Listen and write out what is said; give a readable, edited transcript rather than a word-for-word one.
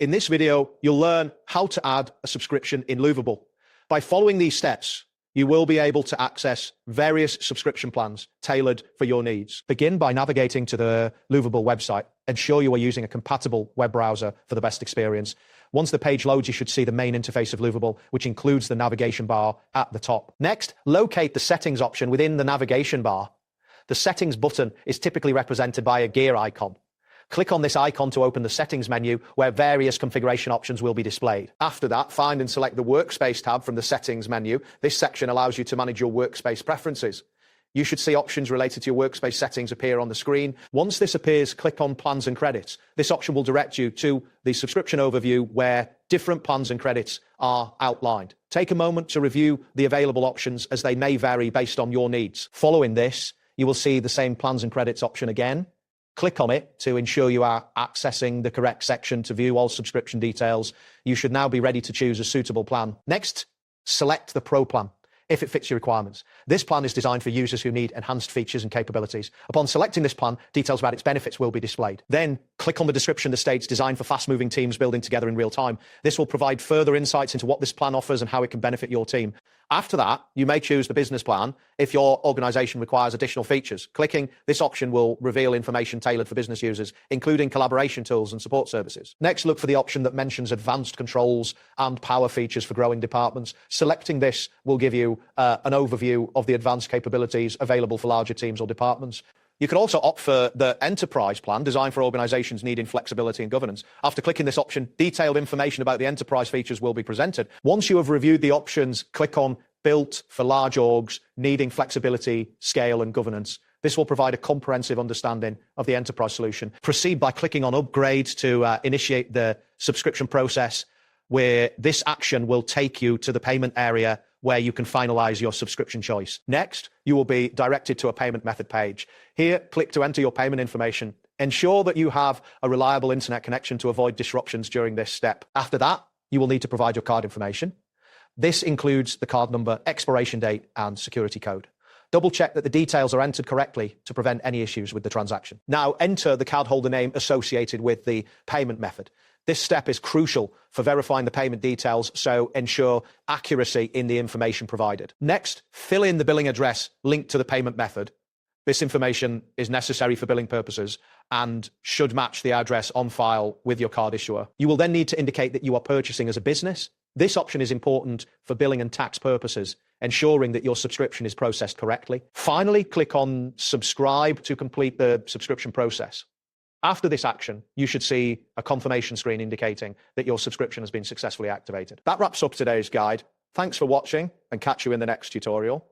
In this video, you'll learn how to add a subscription in Lovable. By following these steps, you will be able to access various subscription plans tailored for your needs. Begin by navigating to the Lovable website. Ensure you are using a compatible web browser for the best experience. Once the page loads, you should see the main interface of Lovable, which includes the navigation bar at the top. Next, locate the settings option within the navigation bar. The settings button is typically represented by a gear icon. Click on this icon to open the settings menu where various configuration options will be displayed. After that, find and select the workspace tab from the settings menu. This section allows you to manage your workspace preferences. You should see options related to your workspace settings appear on the screen. Once this appears, click on plans and credits. This option will direct you to the subscription overview where different plans and credits are outlined. Take a moment to review the available options as they may vary based on your needs. Following this, you will see the same plans and credits option again. Click on it to ensure you are accessing the correct section to view all subscription details. You should now be ready to choose a suitable plan. Next, select the Pro plan if it fits your requirements. This plan is designed for users who need enhanced features and capabilities. Upon selecting this plan, details about its benefits will be displayed. Then, click on the description that states designed for fast-moving teams building together in real time. This will provide further insights into what this plan offers and how it can benefit your team. After that, you may choose the business plan if your organization requires additional features. Clicking this option will reveal information tailored for business users, including collaboration tools and support services. Next, look for the option that mentions advanced controls and power features for growing departments. Selecting this will give you an overview of the advanced capabilities available for larger teams or departments. You can also opt for the enterprise plan designed for organizations needing flexibility and governance. After clicking this option, detailed information about the enterprise features will be presented. Once you have reviewed the options, click on Built for large orgs needing flexibility, scale, and governance. This will provide a comprehensive understanding of the enterprise solution. Proceed by clicking on Upgrade to initiate the subscription process, where this action will take you to the payment area where you can finalize your subscription choice. Next, you will be directed to a payment method page. Here, click to enter your payment information. Ensure that you have a reliable internet connection to avoid disruptions during this step. After that, you will need to provide your card information. This includes the card number, expiration date, and security code. Double check that the details are entered correctly to prevent any issues with the transaction. Now, enter the cardholder name associated with the payment method. This step is crucial for verifying the payment details, so ensure accuracy in the information provided. Next, fill in the billing address linked to the payment method. This information is necessary for billing purposes and should match the address on file with your card issuer. You will then need to indicate that you are purchasing as a business. This option is important for billing and tax purposes, ensuring that your subscription is processed correctly. Finally, click on Subscribe to complete the subscription process. After this action, you should see a confirmation screen indicating that your subscription has been successfully activated. That wraps up today's guide. Thanks for watching, and catch you in the next tutorial.